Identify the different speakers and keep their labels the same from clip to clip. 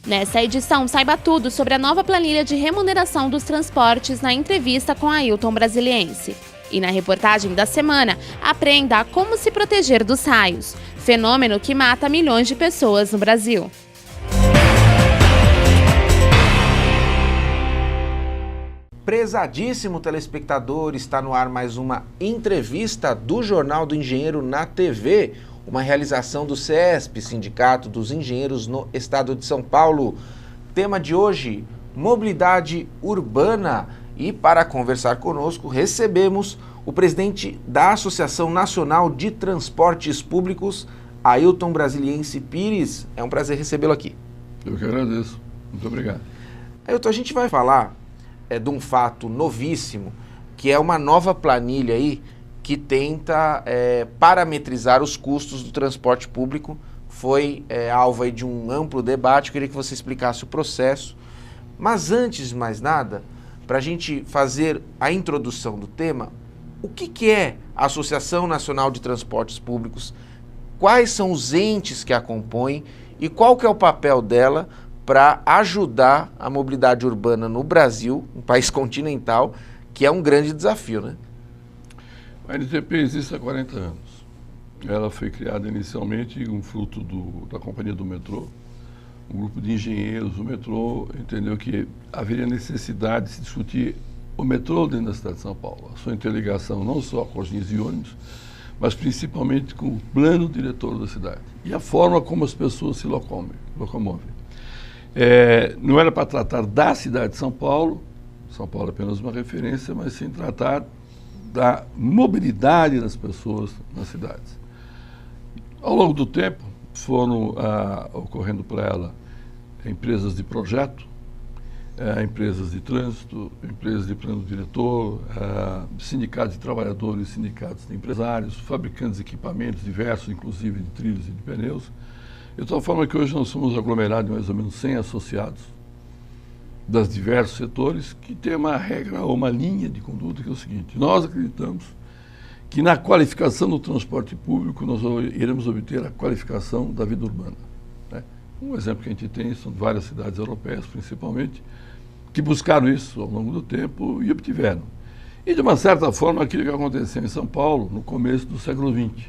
Speaker 1: Nessa edição, saiba tudo sobre a nova planilha de remuneração dos transportes na entrevista com Ailton Brasiliense. E na reportagem da semana, aprenda a como se proteger dos raios, fenômeno que mata milhões de pessoas no Brasil.
Speaker 2: Prezadíssimo telespectador, está no ar mais uma entrevista do Jornal do Engenheiro na TV, uma realização do CESP, Sindicato dos Engenheiros no Estado de São Paulo. Tema de hoje, mobilidade urbana. E para conversar conosco, recebemos o presidente da Associação Nacional de Transportes Públicos, Ailton Brasiliense Pires. É um prazer recebê-lo aqui.
Speaker 3: Eu que agradeço. Muito obrigado.
Speaker 2: Ailton, a gente vai falar de um fato novíssimo, que é uma nova planilha aí que tenta parametrizar os custos do transporte público. Foi alvo aí de um amplo debate. Eu queria que você explicasse o processo. Mas antes de mais nada, para a gente fazer a introdução do tema, o que é a Associação Nacional de Transportes Públicos? Quais são os entes que a compõem e qual que é o papel dela para ajudar a mobilidade urbana no Brasil, um país continental, que é um grande desafio, né?
Speaker 3: A NTP existe há 40 anos. Ela foi criada inicialmente um fruto da Companhia do Metrô. Um grupo de engenheiros do metrô entendeu que haveria necessidade de se discutir o metrô dentro da cidade de São Paulo, a sua interligação não só com as linhas de ônibus, mas principalmente com o plano diretor da cidade e a forma como as pessoas se locomovem. Não era para tratar da cidade de São Paulo é apenas uma referência, mas sim tratar da mobilidade das pessoas nas cidades. Ao longo do tempo, foram ocorrendo para ela empresas de projeto, empresas de trânsito, empresas de plano diretor, sindicatos de trabalhadores, sindicatos de empresários, fabricantes de equipamentos diversos, inclusive de trilhos e de pneus, de tal forma que hoje nós somos aglomerados de mais ou menos 100 associados das diversos setores que tem uma regra ou uma linha de conduta que é o seguinte: nós acreditamos que na qualificação do transporte público nós iremos obter a qualificação da vida urbana, né? Um exemplo que a gente tem são várias cidades europeias, principalmente, que buscaram isso ao longo do tempo e obtiveram. E, de uma certa forma, aquilo que aconteceu em São Paulo no começo do século XX.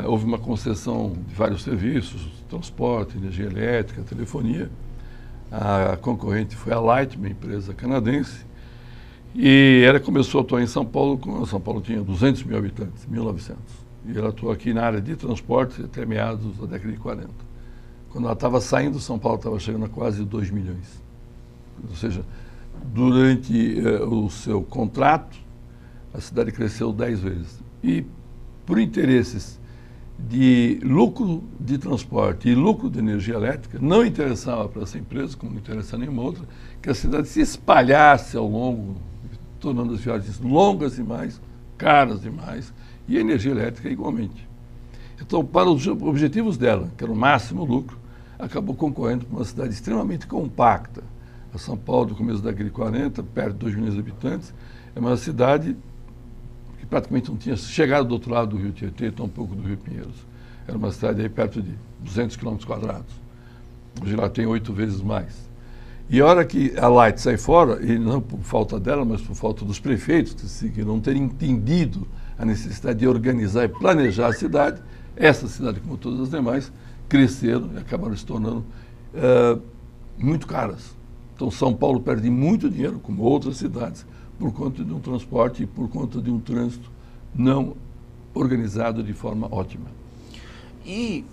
Speaker 3: Houve uma concessão de vários serviços, transporte, energia elétrica, telefonia. A concorrente foi a Light, uma empresa canadense, e ela começou a atuar em São Paulo quando São Paulo tinha 200 mil habitantes, 1900. E ela atuou aqui na área de transporte até meados da década de 40. Quando ela estava saindo, São Paulo estava chegando a quase 2 milhões. Ou seja, durante o seu contrato, a cidade cresceu 10 vezes. E por interesses de lucro de transporte e lucro de energia elétrica, não interessava para essa empresa, como não interessa nenhuma outra, que a cidade se espalhasse ao longo, tornando as viagens longas demais, caras demais, e a energia elétrica igualmente. Então, para os objetivos dela, que era o máximo lucro, acabou concorrendo com uma cidade extremamente compacta. A São Paulo, do começo da década de 40, perto de 2 milhões de habitantes, é uma cidade que praticamente não tinha chegado do outro lado do Rio Tietê, tampouco do Rio Pinheiros. Era uma cidade aí perto de 200 quilômetros quadrados. Hoje lá tem 8 vezes mais. E a hora que a Light sai fora, e não por falta dela, mas por falta dos prefeitos, que não terem entendido a necessidade de organizar e planejar a cidade, essa cidade, como todas as demais, cresceram e acabaram se tornando muito caras. Então São Paulo perde muito dinheiro, como outras cidades, por conta de um transporte e por conta de um trânsito não organizado de forma ótima.
Speaker 2: E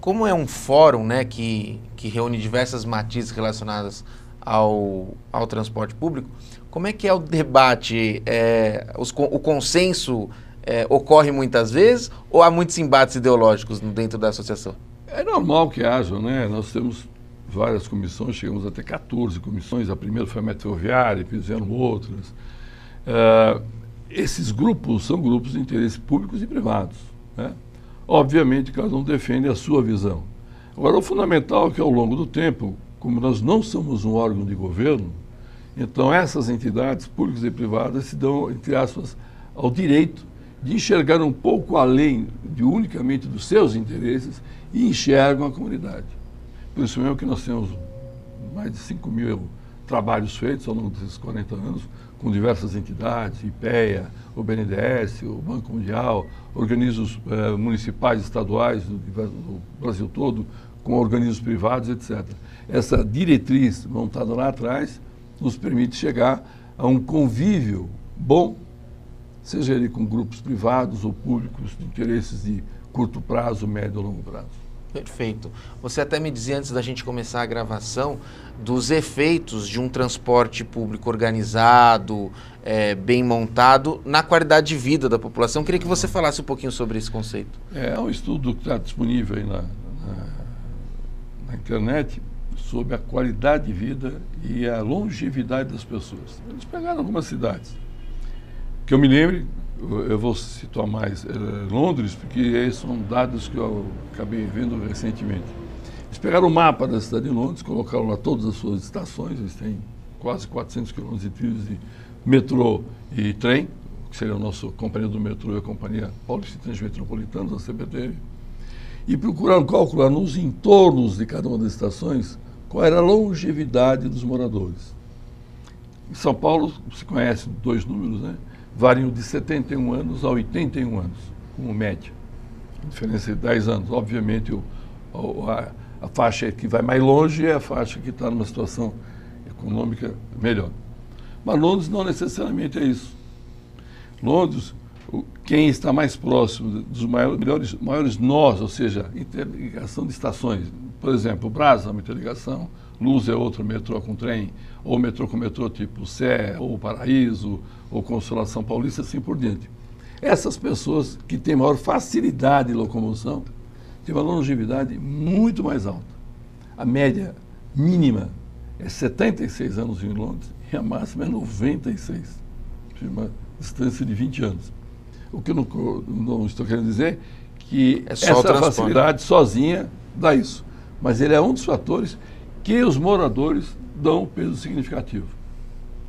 Speaker 2: como é um fórum, né, que reúne diversas matizes relacionadas ao transporte público, como é que é o debate? O consenso ocorre muitas vezes ou há muitos embates ideológicos dentro da associação?
Speaker 3: É normal que haja, né? Nós temos várias comissões, chegamos até 14 comissões. A primeira foi a Metroviária, fizeram outras. Esses grupos são grupos de interesse públicos e privados, né? Obviamente, cada um defende a sua visão. Agora, o fundamental é que, ao longo do tempo, como nós não somos um órgão de governo, então essas entidades públicas e privadas se dão, entre aspas, ao direito de enxergar um pouco além unicamente dos seus interesses e enxergam a comunidade. Por isso mesmo que nós temos mais de 5 mil trabalhos feitos ao longo desses 40 anos, com diversas entidades, IPEA, o BNDES, o Banco Mundial, organismos municipais, estaduais do Brasil todo, com organismos privados, etc. Essa diretriz montada lá atrás nos permite chegar a um convívio bom, seja ele com grupos privados ou públicos de interesses de curto prazo, médio ou longo prazo.
Speaker 2: Perfeito. Você até me dizia antes da gente começar a gravação dos efeitos de um transporte público organizado, bem montado, na qualidade de vida da população. Queria que você falasse um pouquinho sobre esse conceito.
Speaker 3: É um estudo que está disponível aí na internet sobre a qualidade de vida e a longevidade das pessoas. Eles pegaram algumas cidades. Que eu me lembre, eu vou situar mais Londres, porque esses são dados que eu acabei vendo recentemente. Eles pegaram o mapa da cidade de Londres, colocaram lá todas as suas estações, eles têm quase 400 quilômetros de trilhos de metrô e trem, que seria a nossa companhia do metrô e a companhia Paulista Transmetropolitana, a CPTM, e procuraram calcular nos entornos de cada uma das estações qual era a longevidade dos moradores. Em São Paulo, se conhece dois números, né? Variam de 71 anos a 81 anos, como média. A diferença de 10 anos. Obviamente, a faixa que vai mais longe é a faixa que está numa situação econômica melhor. Mas Londres não necessariamente é isso. Londres, quem está mais próximo dos maiores nós, ou seja, interligação de estações. Por exemplo, o Brás é uma interligação, Luz é outro metrô com trem, ou metrô com metrô tipo Sé, ou Paraíso, ou Consolação Paulista, assim por diante. Essas pessoas que têm maior facilidade de locomoção têm uma longevidade muito mais alta. A média mínima é 76 anos em Londres e a máxima é 96, uma distância de 20 anos. O que eu não estou querendo dizer que essa facilidade sozinha dá isso, mas ele é um dos fatores que os moradores dão um peso significativo.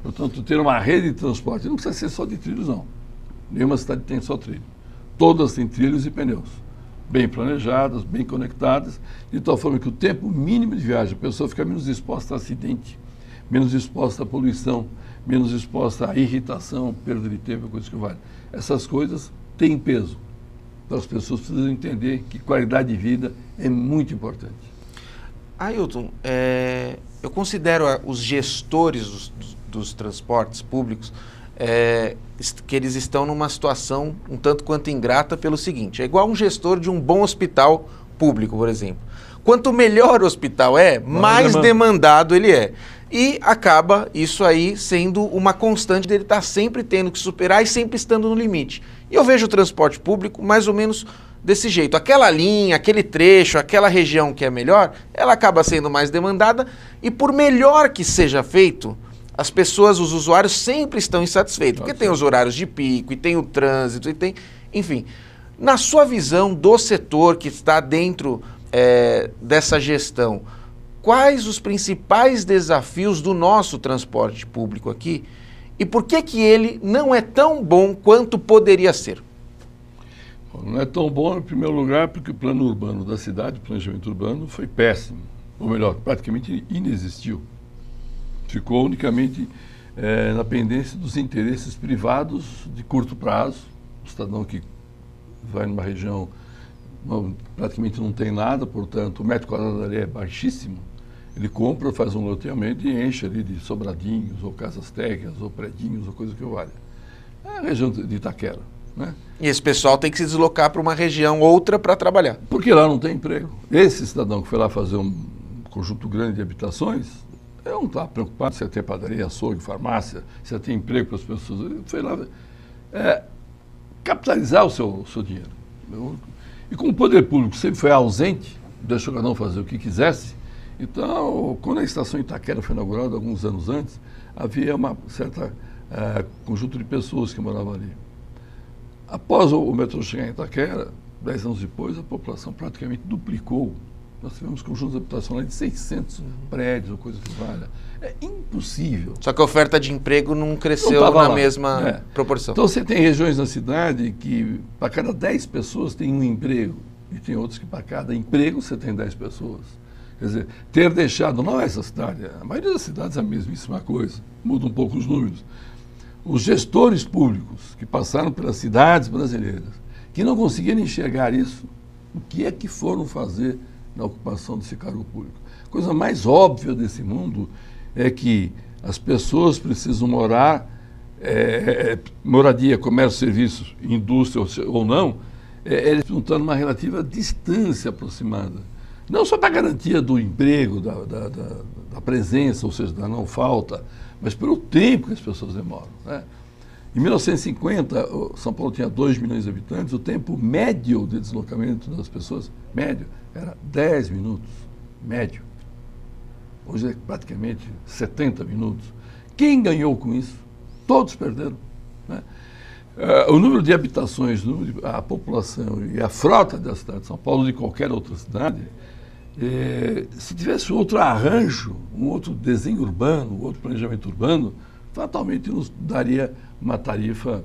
Speaker 3: Portanto, ter uma rede de transporte não precisa ser só de trilhos, não. Nenhuma cidade tem só trilho. Todas têm trilhos e pneus, bem planejadas, bem conectadas, de tal forma que o tempo mínimo de viagem, a pessoa fica menos exposta a acidente, menos exposta à poluição, menos exposta à irritação, perda de tempo, coisa que vale. Essas coisas têm peso. Então as pessoas precisam entender que qualidade de vida é muito importante.
Speaker 2: Ailton, eu considero os gestores dos transportes públicos que eles estão numa situação um tanto quanto ingrata pelo seguinte: é igual um gestor de um bom hospital público, por exemplo. Quanto melhor o hospital mais demandado ele é. E acaba isso aí sendo uma constante dele estar sempre tendo que superar e sempre estando no limite. E eu vejo o transporte público mais ou menos desse jeito. Aquela linha, aquele trecho, aquela região que é melhor, ela acaba sendo mais demandada e por melhor que seja feito, as pessoas, os usuários sempre estão insatisfeitos. Porque tem os horários de pico e tem o trânsito e tem... Enfim, na sua visão do setor que está dentro dessa gestão, quais os principais desafios do nosso transporte público aqui e por que ele não é tão bom quanto poderia ser?
Speaker 3: Não é tão bom, em primeiro lugar, porque o plano urbano da cidade, o planejamento urbano, foi péssimo. Ou melhor, praticamente inexistiu. Ficou unicamente na pendência dos interesses privados de curto prazo. O cidadão que vai numa região praticamente não tem nada, portanto, o metro quadrado ali é baixíssimo. Ele compra, faz um loteamento e enche ali de sobradinhos, ou casas térreas, ou predinhos, ou coisa que valha. É a região de Itaquera, né? E
Speaker 2: esse pessoal tem que se deslocar para uma região outra para trabalhar.
Speaker 3: Porque lá não tem emprego. Esse cidadão que foi lá fazer um conjunto grande de habitações, ele não está preocupado se tem padaria, açougue, farmácia, se tem emprego para as pessoas. Ele foi lá capitalizar o seu dinheiro. E como o poder público sempre foi ausente, deixou cada um fazer o que quisesse, então, quando a estação Itaquera foi inaugurada, alguns anos antes, havia uma certa conjunto de pessoas que moravam ali. Após o metrô chegar em Itaquera, 10 anos depois, a população praticamente duplicou. Nós tivemos conjuntos habitacionais de 600 prédios ou coisa que valha. É impossível.
Speaker 2: Só que a oferta de emprego não cresceu na mesma proporção.
Speaker 3: Então, você tem regiões na cidade que para cada 10 pessoas tem um emprego. E tem outros que para cada emprego você tem 10 pessoas. Quer dizer, ter deixado, não essa cidade, a maioria das cidades é a mesmíssima coisa, muda um pouco os números. Os gestores públicos que passaram pelas cidades brasileiras, que não conseguiram enxergar isso, o que é que foram fazer na ocupação desse cargo público? A coisa mais óbvia desse mundo é que as pessoas precisam morar, moradia, comércio, serviços, indústria ou não, eles estão numa relativa distância aproximada. Não só da garantia do emprego, da presença, ou seja, da não falta, mas pelo tempo que as pessoas demoram, né? Em 1950, São Paulo tinha 2 milhões de habitantes, o tempo médio de deslocamento das pessoas, médio, era 10 minutos, médio. Hoje é praticamente 70 minutos. Quem ganhou com isso? Todos perderam, né? O número de habitações, a população e a frota da cidade de São Paulo, de qualquer outra cidade, se tivesse outro arranjo, um outro desenho urbano, um outro planejamento urbano, fatalmente nos daria uma tarifa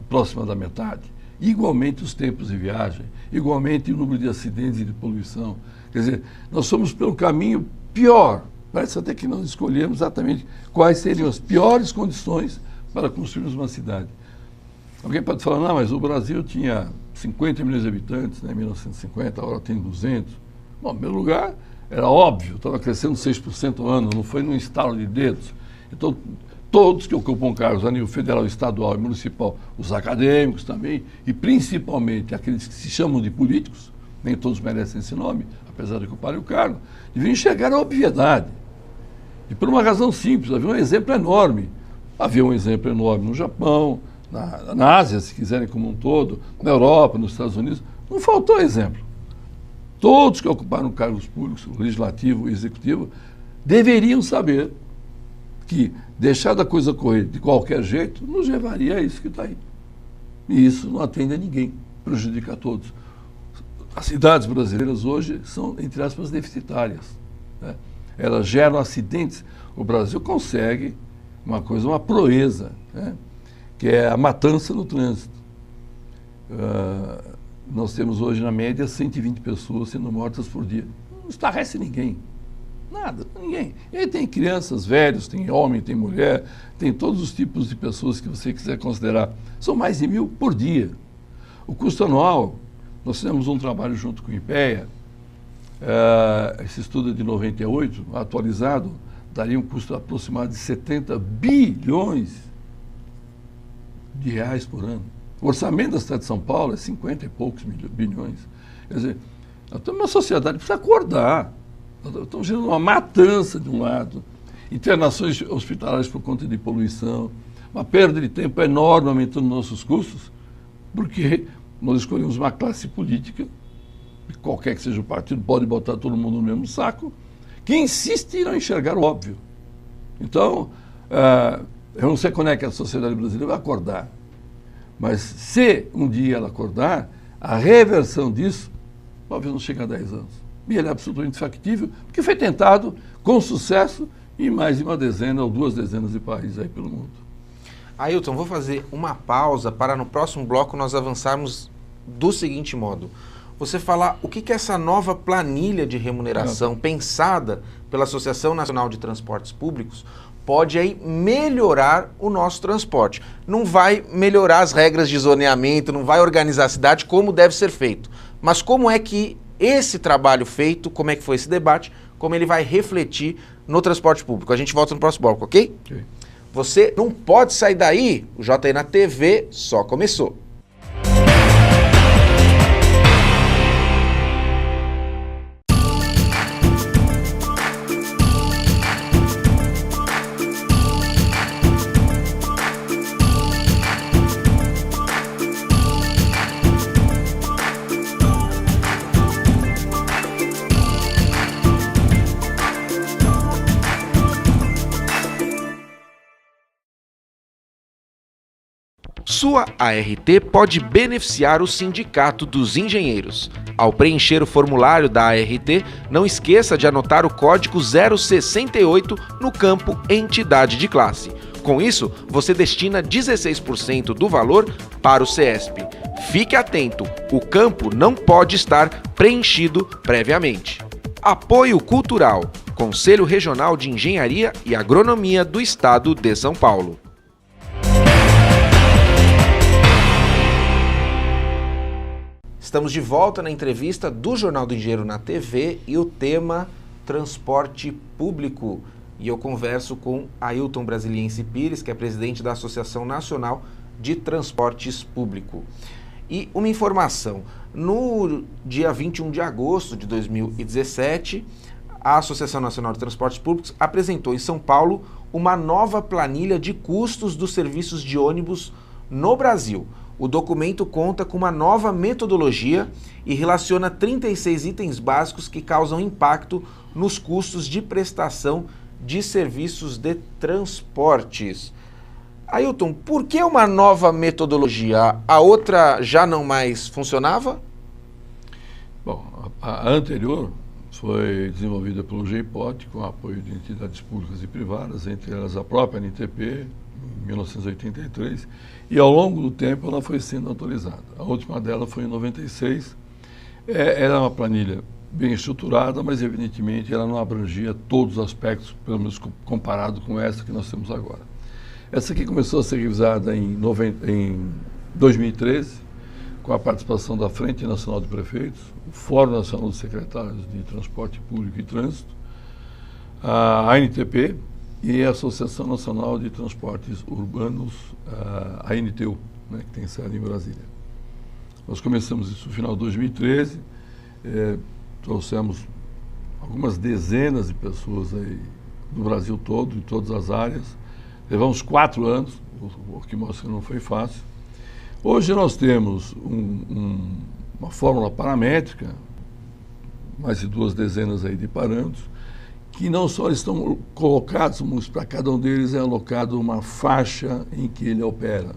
Speaker 3: próxima da metade. Igualmente os tempos de viagem, igualmente o número de acidentes e de poluição. Quer dizer, nós fomos pelo caminho pior. Parece até que nós escolhemos exatamente quais seriam as piores condições para construirmos uma cidade. Alguém pode falar, não, mas o Brasil tinha 50 milhões de habitantes, né, em 1950, agora tem 200. Bom, em primeiro lugar, era óbvio, estava crescendo 6% ao ano, não foi num estalo de dedos. Então, todos que ocupam cargos a nível federal, estadual e municipal, os acadêmicos também, e principalmente aqueles que se chamam de políticos, nem todos merecem esse nome, apesar de ocuparem o cargo, deviam enxergar a obviedade. E por uma razão simples, havia um exemplo enorme. Havia um exemplo enorme no Japão, na Ásia, se quiserem, como um todo, na Europa, nos Estados Unidos. Não faltou exemplo. Todos que ocuparam cargos públicos, legislativo e executivo, deveriam saber que deixar a coisa correr de qualquer jeito nos levaria a isso que está aí. E isso não atende a ninguém, prejudica a todos. As cidades brasileiras hoje são, entre aspas, deficitárias, né? Elas geram acidentes. O Brasil consegue uma proeza, né? Que é a matança no trânsito. Nós temos hoje, na média, 120 pessoas sendo mortas por dia. Não estarrece ninguém. Nada, ninguém. E aí tem crianças, velhos, tem homem, tem mulher, tem todos os tipos de pessoas que você quiser considerar. São mais de 1.000 por dia. O custo anual, nós fizemos um trabalho junto com o IPEA, esse estudo é de 98, atualizado, daria um custo aproximado de 70 bilhões de reais por ano. O orçamento da cidade de São Paulo é 50 e poucos bilhões. Quer dizer, nós temos uma sociedade que precisa acordar. Estamos gerando uma matança de um lado, internações hospitalares por conta de poluição, uma perda de tempo enorme aumentando nossos custos, porque nós escolhemos uma classe política, qualquer que seja o partido, pode botar todo mundo no mesmo saco, que insiste em não enxergar o óbvio. Então, eu não sei quando é que a sociedade brasileira vai acordar, mas se um dia ela acordar, a reversão disso talvez não chegue a 10 anos. E ele é absolutamente factível, porque foi tentado com sucesso em mais de uma dezena ou 2 dezenas de países aí pelo mundo.
Speaker 2: Ailton, vou fazer uma pausa para no próximo bloco nós avançarmos do seguinte modo. Você falar o que é essa nova planilha de remuneração pensada pela Associação Nacional de Transportes Públicos pode aí melhorar o nosso transporte. Não vai melhorar as regras de zoneamento, não vai organizar a cidade como deve ser feito. Mas como é que esse trabalho feito, como é que foi esse debate, como ele vai refletir no transporte público? A gente volta no próximo bloco, ok?
Speaker 3: Ok.
Speaker 2: Você não pode sair daí, o JN na TV só começou. Sua ART pode beneficiar o Sindicato dos Engenheiros. Ao preencher o formulário da ART, não esqueça de anotar o código 068 no campo Entidade de Classe. Com isso, você destina 16% do valor para o CESP. Fique atento, o campo não pode estar preenchido previamente. Apoio Cultural, Conselho Regional de Engenharia e Agronomia do Estado de São Paulo. Estamos de volta na entrevista do Jornal do Engenheiro na TV e o tema transporte público. E eu converso com Ailton Brasiliense Pires, que é presidente da Associação Nacional de Transportes Públicos. E uma informação, no dia 21 de agosto de 2017, a Associação Nacional de Transportes Públicos apresentou em São Paulo uma nova planilha de custos dos serviços de ônibus no Brasil. O documento conta com uma nova metodologia e relaciona 36 itens básicos que causam impacto nos custos de prestação de serviços de transportes. Ailton, por que uma nova metodologia? A outra já não mais funcionava?
Speaker 3: Bom, a anterior foi desenvolvida pelo GEIPOD, com apoio de entidades públicas e privadas, entre elas a própria NTP, em 1983, e ao longo do tempo ela foi sendo atualizada. A última dela foi em 96. Era uma planilha bem estruturada, mas evidentemente ela não abrangia todos os aspectos, pelo menos comparado com essa que nós temos agora. Essa aqui começou a ser revisada em 2013, com a participação da Frente Nacional de Prefeitos, o Fórum Nacional de Secretários de Transporte Público e Trânsito, a ANTP e a Associação Nacional de Transportes Urbanos, a ANTU, né, que tem sede em Brasília. Nós começamos isso no final de 2013, trouxemos algumas dezenas de pessoas aí do Brasil todo, em todas as áreas. Levamos 4 anos, o que mostra que não foi fácil. Hoje nós temos uma fórmula paramétrica, mais de 2 dezenas aí de parâmetros, que não só estão colocados, mas para cada um deles é alocado uma faixa em que ele opera.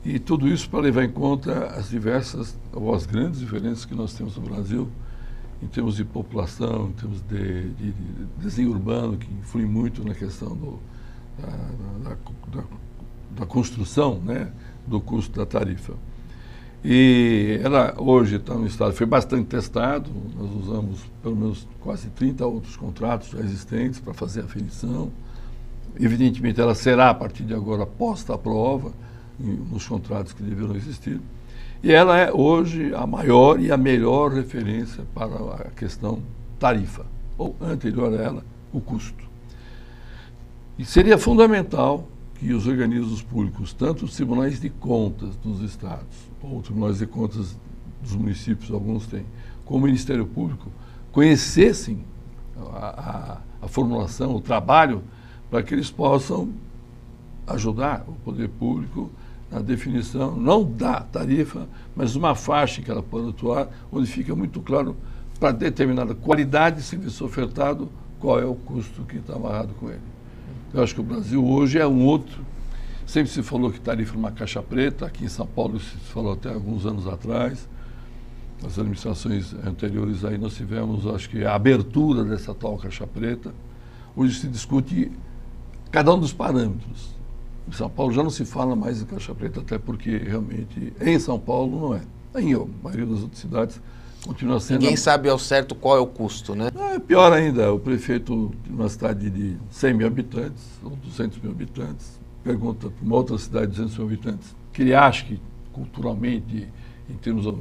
Speaker 3: E tudo isso para levar em conta as grandes diferenças que nós temos no Brasil, em termos de população, em termos de desenho urbano, que influi muito na questão da construção, né, do custo da tarifa. E ela hoje está no estado, foi bastante testado, nós usamos pelo menos quase 30 outros contratos já existentes para fazer a aferição. Evidentemente ela será a partir de agora posta à prova nos contratos que deverão existir. E ela é hoje a maior e a melhor referência para a questão tarifa, ou anterior a ela, o custo. E seria fundamental que os organismos públicos, tanto os tribunais de contas dos estados, ou tribunais de contas dos municípios, alguns têm, como o Ministério Público, conhecessem a formulação, o trabalho, para que eles possam ajudar o poder público na definição, não da tarifa, mas de uma faixa em que ela pode atuar, onde fica muito claro, para determinada qualidade de serviço ofertado, qual é o custo que está amarrado com ele. Eu acho que o Brasil hoje é um outro. Sempre se falou que tarifa é uma caixa preta, aqui em São Paulo se falou até alguns anos atrás. Nas administrações anteriores aí nós tivemos, acho que, a abertura dessa tal caixa preta. Hoje se discute cada um dos parâmetros. Em São Paulo já não se fala mais em caixa preta, até porque realmente em São Paulo não é. Em maioria das outras cidades continua sendo...
Speaker 2: Ninguém sabe ao certo qual é o custo, né?
Speaker 3: É pior ainda, o prefeito de uma cidade de 100 mil habitantes ou 200 mil habitantes pergunta para uma outra cidade de 200 mil habitantes que ele acha que culturalmente, em termos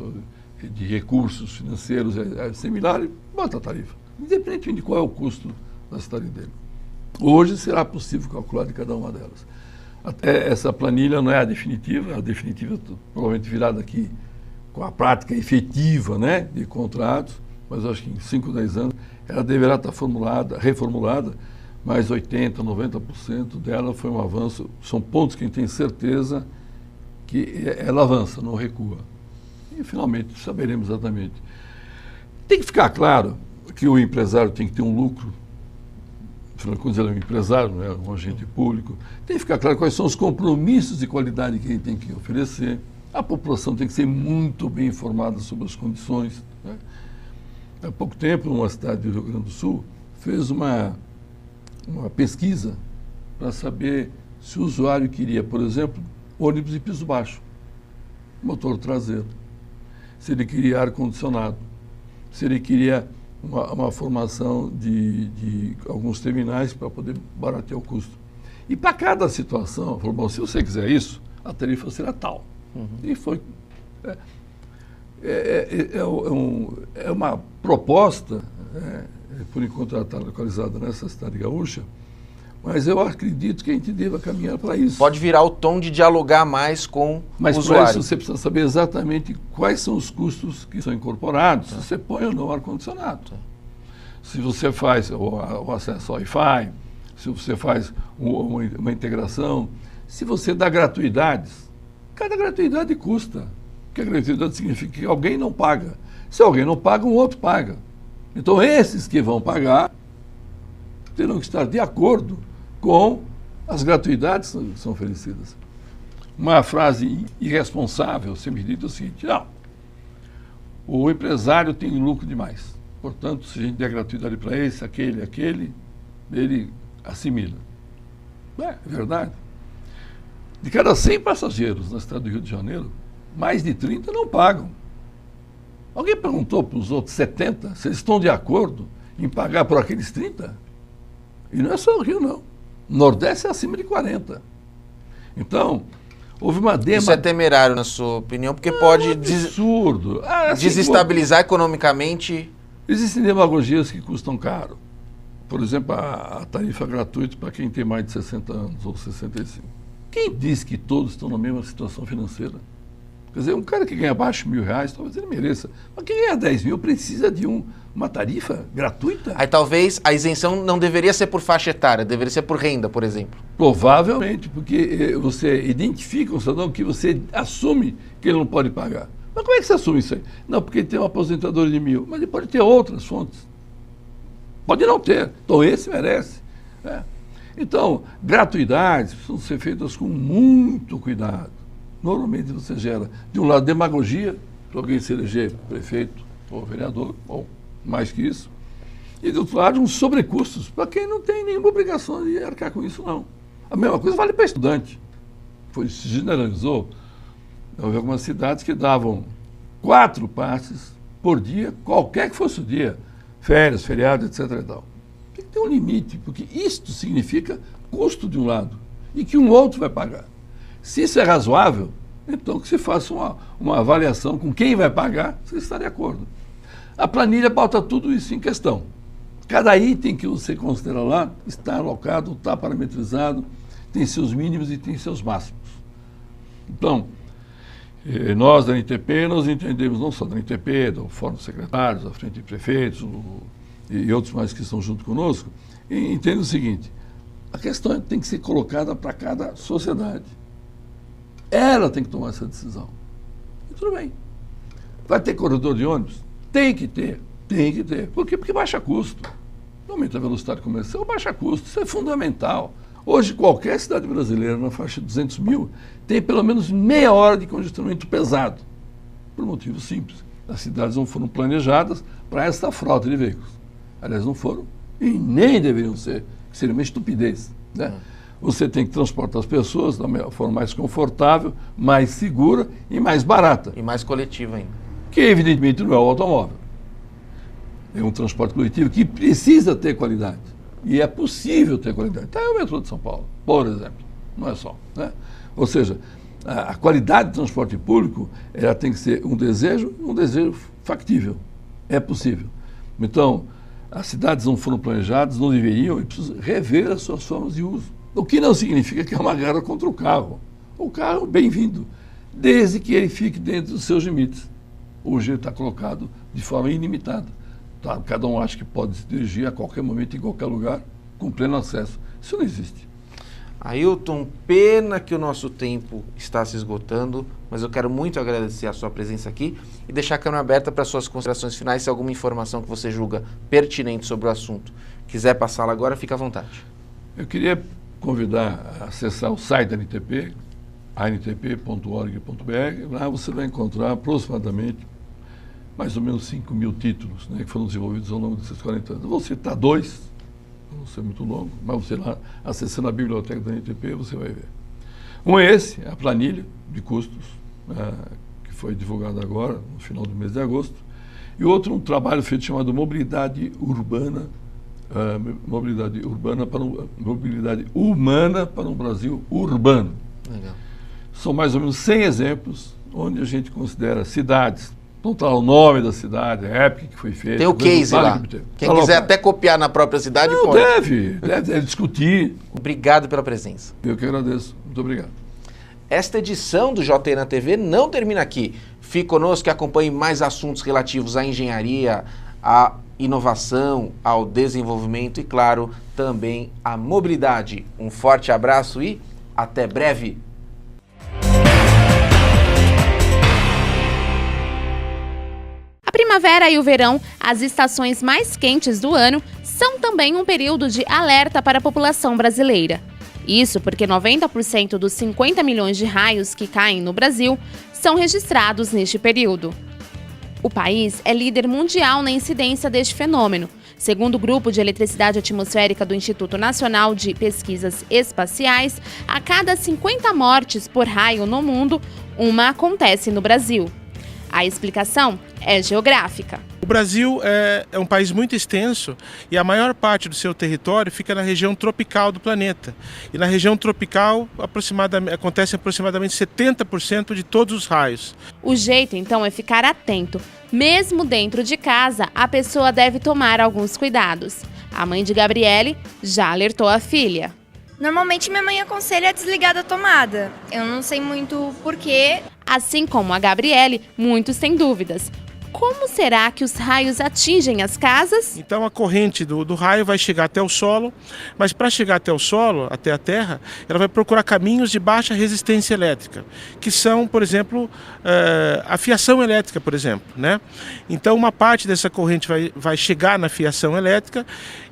Speaker 3: de recursos financeiros, é similar, e bota a tarifa, independente de qual é o custo da cidade dele. Hoje será possível calcular de cada uma delas. Até essa planilha não é a definitiva provavelmente virá daqui com a prática efetiva, né, de contratos, mas acho que em 5, 10 anos ela deverá estar reformulada, mas 80%, 90% dela foi um avanço. São pontos que a gente tem certeza que ela avança, não recua. E finalmente saberemos exatamente. Tem que ficar claro que o empresário tem que ter um lucro. Afinal de contas, ele é um empresário, não é um agente público. Tem que ficar claro quais são os compromissos de qualidade que ele tem que oferecer. A população tem que ser muito bem informada sobre as condições, né? Há pouco tempo, uma cidade do Rio Grande do Sul fez uma pesquisa para saber se o usuário queria, por exemplo, ônibus de piso baixo, motor traseiro, se ele queria ar-condicionado, se ele queria uma formação de alguns terminais para poder baratear o custo. E para cada situação, falou, bom, se você quiser isso, a tarifa será tal. E foi. É uma proposta, por enquanto ela está localizada nessa cidade gaúcha, mas eu acredito que a gente deva caminhar para isso.
Speaker 2: Pode virar o tom de dialogar mais com o
Speaker 3: Mas
Speaker 2: usuário.
Speaker 3: para isso você precisa saber exatamente quais são os custos que são incorporados, se você põe ou não o ar-condicionado. Se você faz o acesso ao Wi-Fi, se você faz uma integração, se você dá gratuidades, cada gratuidade custa. Porque a gratuidade significa que alguém não paga. Se alguém não paga, um outro paga. Então esses que vão pagar terão que estar de acordo com as gratuidades que são oferecidas. Uma frase irresponsável sempre dita é o seguinte: não, o empresário tem lucro demais. Portanto, se a gente der gratuidade para esse, aquele, ele assimila. É verdade. De cada 100 passageiros na cidade do Rio de Janeiro, mais de 30 não pagam. Alguém perguntou para os outros 70 se eles estão de acordo em pagar por aqueles 30? E não é só o Rio, não. O Nordeste é acima de 40. Então, houve uma
Speaker 2: Isso é temerário, na sua opinião, porque pode
Speaker 3: absurdo.
Speaker 2: desestabilizar economicamente.
Speaker 3: Existem demagogias que custam caro. Por exemplo, a tarifa gratuita para quem tem mais de 60 anos ou 65. Quem diz que todos estão na mesma situação financeira? Quer dizer, um cara que ganha abaixo de R$1.000, talvez ele mereça. Mas quem ganha 10 mil precisa de uma tarifa gratuita?
Speaker 2: Aí talvez a isenção não deveria ser por faixa etária, deveria ser por renda, por exemplo.
Speaker 3: Provavelmente, porque você identifica um cidadão que você assume que ele não pode pagar. Mas como é que você assume isso aí? Não, porque ele tem uma aposentadoria de 1.000, mas ele pode ter outras fontes. Pode não ter. Então esse merece. Né? Então, gratuidades precisam ser feitas com muito cuidado. Normalmente você gera, de um lado, demagogia, para alguém se eleger prefeito ou vereador, ou mais que isso, e do outro lado, uns sobrecustos, para quem não tem nenhuma obrigação de arcar com isso, não. A mesma coisa vale para estudante. Se generalizou. Houve algumas cidades que davam 4 passes por dia, qualquer que fosse o dia, férias, feriado, etc. E tal. Tem que ter um limite, porque isto significa custo de um lado e que um outro vai pagar. Se isso é razoável, então que se faça uma avaliação com quem vai pagar, você está de acordo. A planilha bota tudo isso em questão. Cada item que você considera lá está alocado, está parametrizado, tem seus mínimos e tem seus máximos. Então, nós da NTP, nós entendemos, não só da NTP, do Fórum dos Secretários, da Frente de Prefeitos e outros mais que estão junto conosco, entendem o seguinte: a questão tem que ser colocada para cada sociedade. Ela tem que tomar essa decisão. E tudo bem. Vai ter corredor de ônibus? Tem que ter. Tem que ter. Por quê? Porque baixa custo. Aumenta a velocidade comercial, baixa custo. Isso é fundamental. Hoje, qualquer cidade brasileira na faixa de 200 mil tem pelo menos meia hora de congestionamento pesado. Por motivo simples. As cidades não foram planejadas para essa frota de veículos. Aliás, não foram e nem deveriam ser. Seria uma estupidez. Né? Você tem que transportar as pessoas da forma mais confortável, mais segura e mais barata.
Speaker 2: E mais coletiva ainda.
Speaker 3: Que evidentemente não é o automóvel. É um transporte coletivo que precisa ter qualidade. E é possível ter qualidade. Então é o metrô de São Paulo, por exemplo. Não é só. Né? Ou seja, a qualidade do transporte público ela tem que ser um desejo factível. É possível. Então, as cidades não foram planejadas, não deveriam, e precisam rever as suas formas de uso. O que não significa que é uma guerra contra o carro. O carro, bem-vindo, desde que ele fique dentro dos seus limites. Hoje ele está colocado de forma ilimitada. Tá? Cada um acha que pode se dirigir a qualquer momento, em qualquer lugar, com pleno acesso. Isso não existe.
Speaker 2: Ailton, pena que o nosso tempo está se esgotando, mas eu quero muito agradecer a sua presença aqui e deixar a câmera aberta para suas considerações finais, se alguma informação que você julga pertinente sobre o assunto quiser passá-la agora, fique à vontade.
Speaker 3: Eu queria convidar a acessar o site da NTP, antp.org.br. Lá você vai encontrar aproximadamente mais ou menos 5 mil títulos, né, que foram desenvolvidos ao longo desses 40 anos. Eu vou citar 2, não ser muito longo, mas você lá, acessando a biblioteca da NTP, você vai ver. Um é esse, a planilha de custos, que foi divulgada agora, no final do mês de agosto, E outro, um trabalho feito chamado mobilidade humana para um Brasil urbano.
Speaker 2: Legal.
Speaker 3: São mais ou menos 100 exemplos onde a gente considera cidades. Então está o nome da cidade, a época que foi feita.
Speaker 2: Tem o case lá. Quem quiser até copiar na própria cidade,
Speaker 3: não,
Speaker 2: pode.
Speaker 3: Deve discutir.
Speaker 2: Obrigado pela presença.
Speaker 3: Eu que agradeço. Muito obrigado.
Speaker 2: Esta edição do JN na TV não termina aqui. Fique conosco e acompanhe mais assuntos relativos à engenharia, à inovação, ao desenvolvimento e, claro, também à mobilidade. Um forte abraço e até breve!
Speaker 1: A primavera e o verão, as estações mais quentes do ano, são também um período de alerta para a população brasileira. Isso porque 90% dos 50 milhões de raios que caem no Brasil são registrados neste período. O país é líder mundial na incidência deste fenômeno. Segundo o Grupo de Eletricidade Atmosférica do Instituto Nacional de Pesquisas Espaciais, a cada 50 mortes por raio no mundo, uma acontece no Brasil. A explicação é geográfica.
Speaker 4: O Brasil é um país muito extenso e a maior parte do seu território fica na região tropical do planeta. E na região tropical acontece aproximadamente 70% de todos os raios.
Speaker 1: O jeito, então, é ficar atento. Mesmo dentro de casa, a pessoa deve tomar alguns cuidados. A mãe de Gabriele já alertou a filha.
Speaker 5: Normalmente minha mãe aconselha a desligar da tomada. Eu não sei muito porquê.
Speaker 1: Assim como a Gabriele, muitos têm dúvidas. Como será que os raios atingem as casas?
Speaker 4: Então a corrente do raio vai chegar até o solo, mas para chegar até o solo, até a terra, ela vai procurar caminhos de baixa resistência elétrica, que são, por exemplo, a fiação elétrica, por exemplo, né? Então uma parte dessa corrente vai chegar na fiação elétrica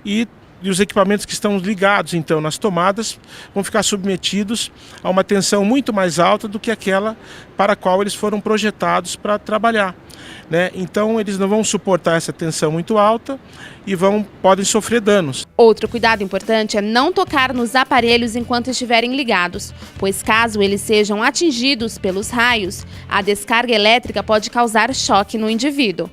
Speaker 4: e os equipamentos que estão ligados, então, nas tomadas vão ficar submetidos a uma tensão muito mais alta do que aquela para a qual eles foram projetados para trabalhar, né? Então, eles não vão suportar essa tensão muito alta e podem sofrer danos.
Speaker 1: Outro cuidado importante é não tocar nos aparelhos enquanto estiverem ligados, pois caso eles sejam atingidos pelos raios, a descarga elétrica pode causar choque no indivíduo.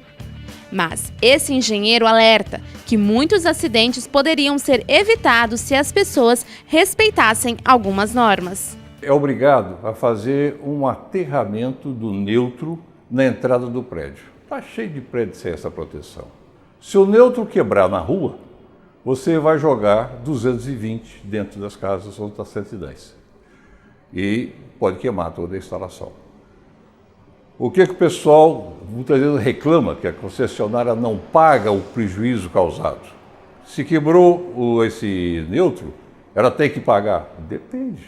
Speaker 1: Mas esse engenheiro alerta que muitos acidentes poderiam ser evitados se as pessoas respeitassem algumas normas.
Speaker 6: É obrigado a fazer um aterramento do neutro na entrada do prédio. Está cheio de prédio sem essa proteção. Se o neutro quebrar na rua, você vai jogar 220 dentro das casas onde está 110. E pode queimar toda a instalação. O que o pessoal muitas vezes reclama? Que a concessionária não paga o prejuízo causado. Se quebrou esse neutro, ela tem que pagar? Depende.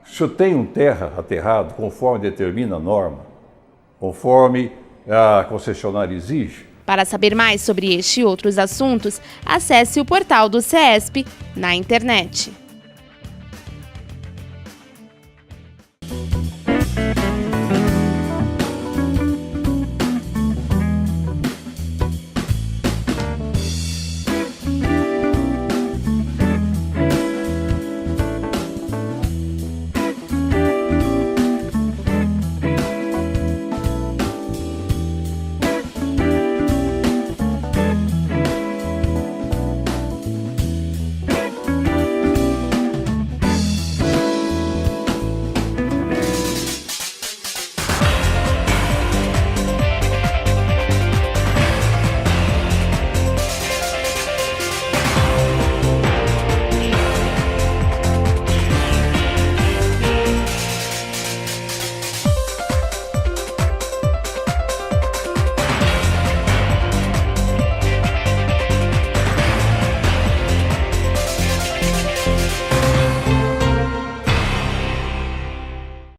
Speaker 6: Se eu tenho um terra aterrado, conforme determina a norma, conforme a concessionária exige.
Speaker 1: Para saber mais sobre este e outros assuntos, acesse o portal do CESP na internet.